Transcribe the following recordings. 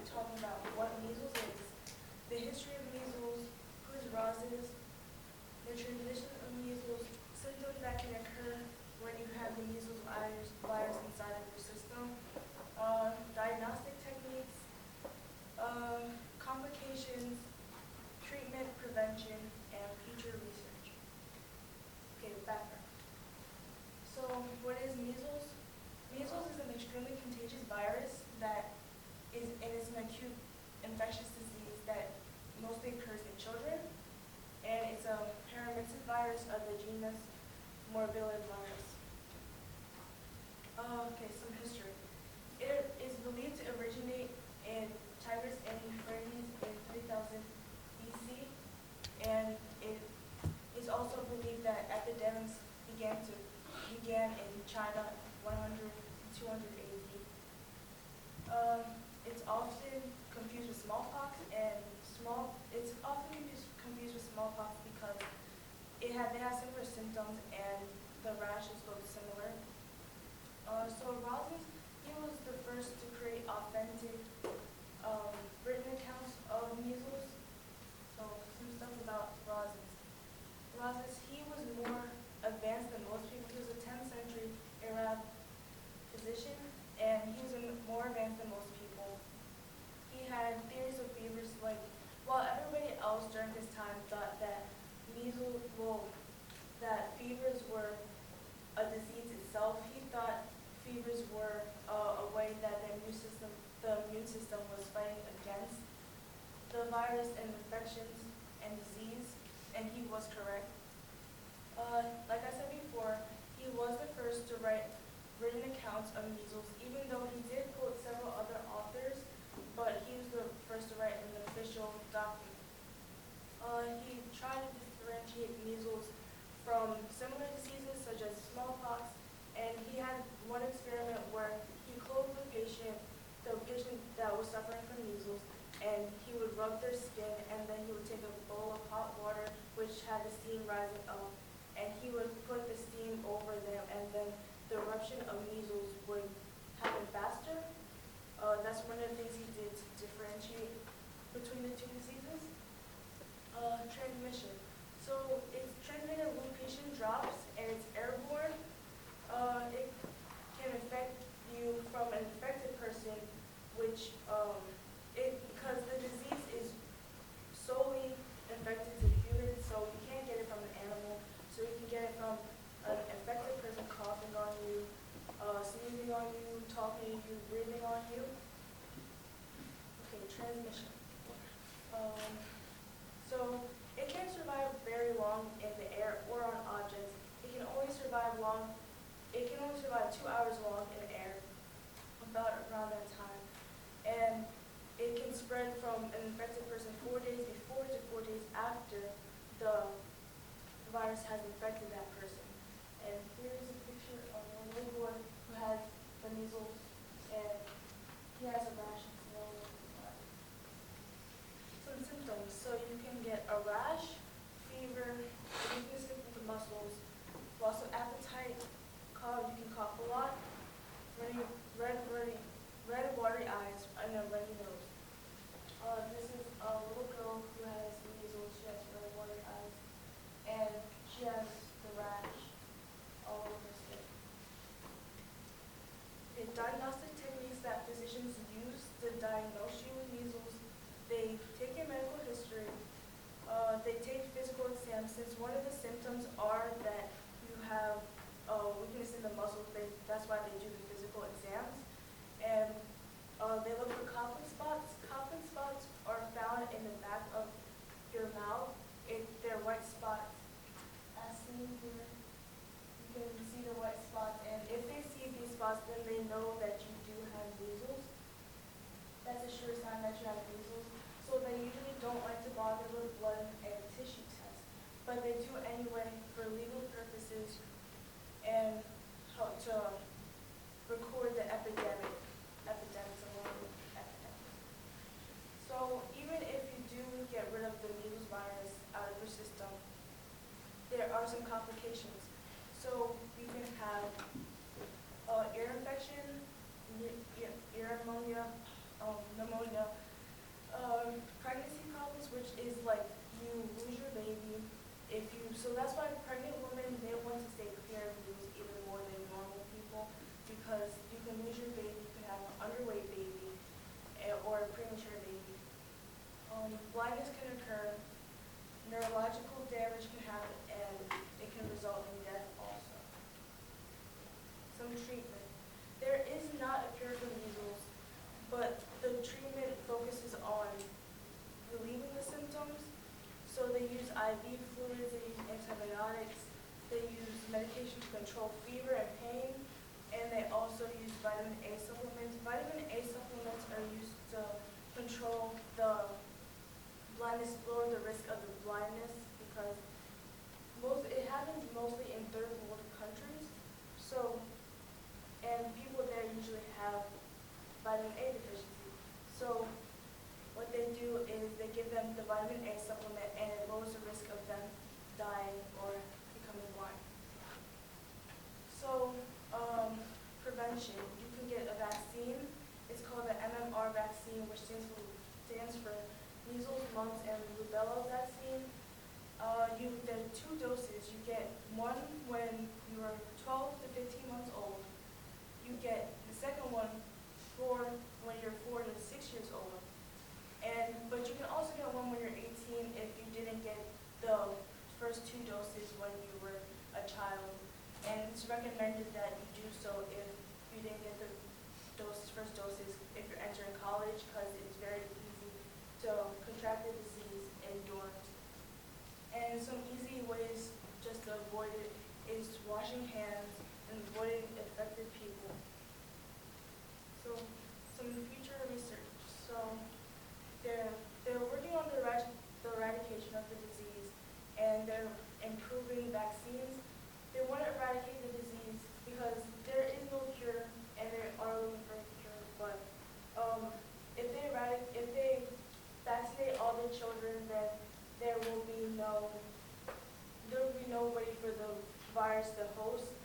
talking about what measles is, the history of measles, who Roz is, the transition of measles, symptoms that can occur when you have the measles virus inside of your system, diagnostic techniques, complications, treatment, prevention, and future research. Okay, background. So what is measles? Measles is an extremely contagious virus that is an acute infectious disease that mostly occurs in children, and it's a paramyxid virus of the genus Morbillivirus. Okay, some history. It is believed to originate in Tigris and Euphrates in 3000 BC, and it is also believed that epidemics began in China 100 to 200 AD. It's often confused with smallpox, and it's often confused with smallpox because they have similar symptoms and the rashes look similar. So Rosales, he was the first to create authentic written accounts of measles. So some stuff about Rosales. Rosales, he was more advanced than most people. He was a 10th century Arab physician, and he was more advanced than most people. He had theories of fevers, like, while everybody else during his time thought that that fevers were a disease itself, he thought fevers were a way that the immune system was fighting against the virus and infections and disease, and he was correct. Like I said before, he was the first to write written accounts of measles, even though he did quote several other authors, but he was the first to write an official document. He tried to differentiate measles from similar diseases such as smallpox, and he had one experiment where he clothed the patient that was suffering from measles, and he would rub their skin, and then he would take a bowl of hot water which had the steam rising up, and he would put the steam over them, and then the eruption of measles would happen faster. That's one of the things he did to differentiate between the two diseases. Transmission. So it's transmitted when a patient drops and it's airborne. It can affect you from an infected person, which because the disease is solely infected to humans, so you can't get it from an animal. So you can get it from an infected person coughing on you, sneezing on you, talking to you, breathing on you. Okay, transmission. So it can't survive very long in the air or on objects. It can only survive 2 hours long in the air, about around that time. And it can spread from an infected person 4 days before to 4 days after the virus has infected that person. And here's a picture of a little boy who has the measles, and he has a rash and nose. Some symptoms. So you can get a rash, fever, weakness in the muscles, loss of appetite, cough. You can cough a lot, red watery eyes, and a runny nose. This is a little girl who has measles. She has red watery eyes, and she has the rash all over her skin. The diagnostic techniques that physicians use to diagnose you with measles: they take your medical history, they take physical exams, since one of the symptoms are that you have weakness in the muscles. That's why they do the physical exams. And they look for Kaufman spots. Kaufman spots are found in the back of your mouth. They're white spots. As seen here, you can see the white spots. And if they see these spots, then they know that you do have measles. That's a sure sign that you have measles. So they usually don't like to bother with blood and tissue tests, but they do anyway for legal purposes and help to record the epidemics along with epidemics. So even if you do get rid of the measles virus out of your system, there are some complications. So you can have ear infection, ear pneumonia, pneumonia, pregnancy problems, which is like you lose your baby. So that's why pregnant women, they want to stay clear of news even more than normal people, because you can lose your baby, you can have an underweight baby, or a premature baby. Blindness can occur, neurological damage can happen, and it can result in death also. Some treatment. There is not a cure for measles, but the treatment focuses on relieving the symptoms. So they use IV fluids, they use antibiotics, they use medication to control fever and pain, and they also use vitamin A supplements. Vitamin A supplements are used to control the blindness, lower the risk of the blindness, because it happens mostly in third world countries. So, and people there usually have vitamin A deficiency. So what they do is they give them the vitamin A supplement, and it lowers the risk of them dying or becoming blind. So prevention, you can get a vaccine. It's called the MMR vaccine, which stands for measles, mumps, and rubella vaccine. There are 2 doses. You get one when you are 12 to 15 months old. You get the second one when you're 4 to 6 years old. But you can also get one when you're 18 if you didn't get the first 2 doses when you were a child. And it's recommended that you do so if you didn't get the first doses if you're entering college, because it's very easy to contract the disease in dorms. And some easy ways just to avoid it is washing hands and avoiding infected people. So some future research. So they're working on the eradication of the disease, and they're improving vaccines. They want to eradicate the disease because there is no cure, and they are looking for a cure. But if they vaccinate all the children, then there will be no way for the virus to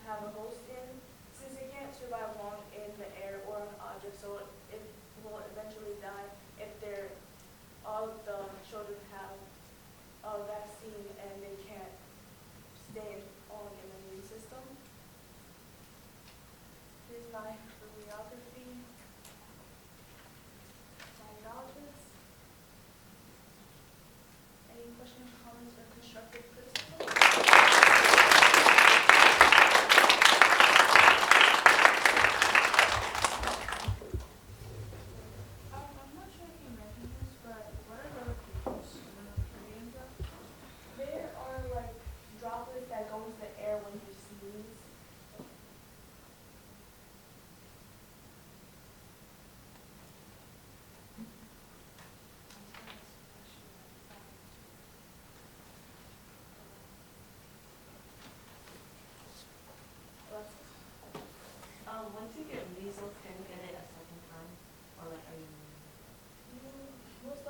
have a host in, since it can't survive long in the air or an object, so it will eventually die if all of the children have a vaccine and they can't stay long in the immune system. Here's my bibliography. My acknowledgements. Any questions, comments, or constructive criticism? I'm not sure if you mentioned this, but what are the Koreans? There are like droplets that go into the air when you sneeze. Once you get measles, can you get it a second time? Or like, are you? Most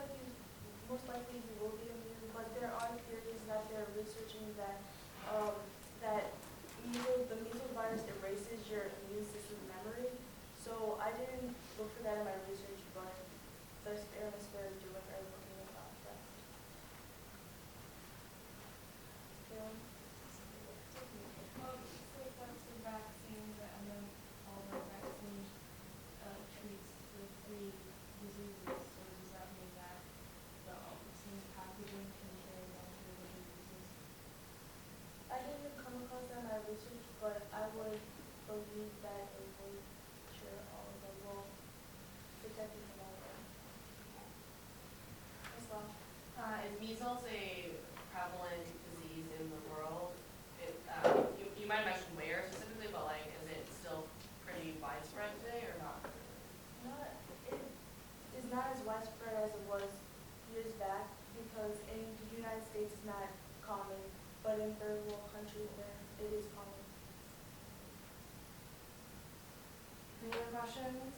likely you will get immune, but there are theories that they're researching that the measles virus erases your immune system memory. So I didn't look for that in my research, but the experiments they're doing are looking about that. Yeah. So that's the vaccines, and then all the vaccines treats the 3 diseases. So does that mean that the same packaging can carry on to the diseases? I didn't come across that in my research, but I would believe that it would cure all of them, will protect you from all of them. As well. Is measles a prevalent disease in the world? You might have mentioned where specifically, but like, is it still pretty widespread today or not? It is not as widespread as it was years back, because in the United States it's not common, but in third world countries it is common. Any other questions?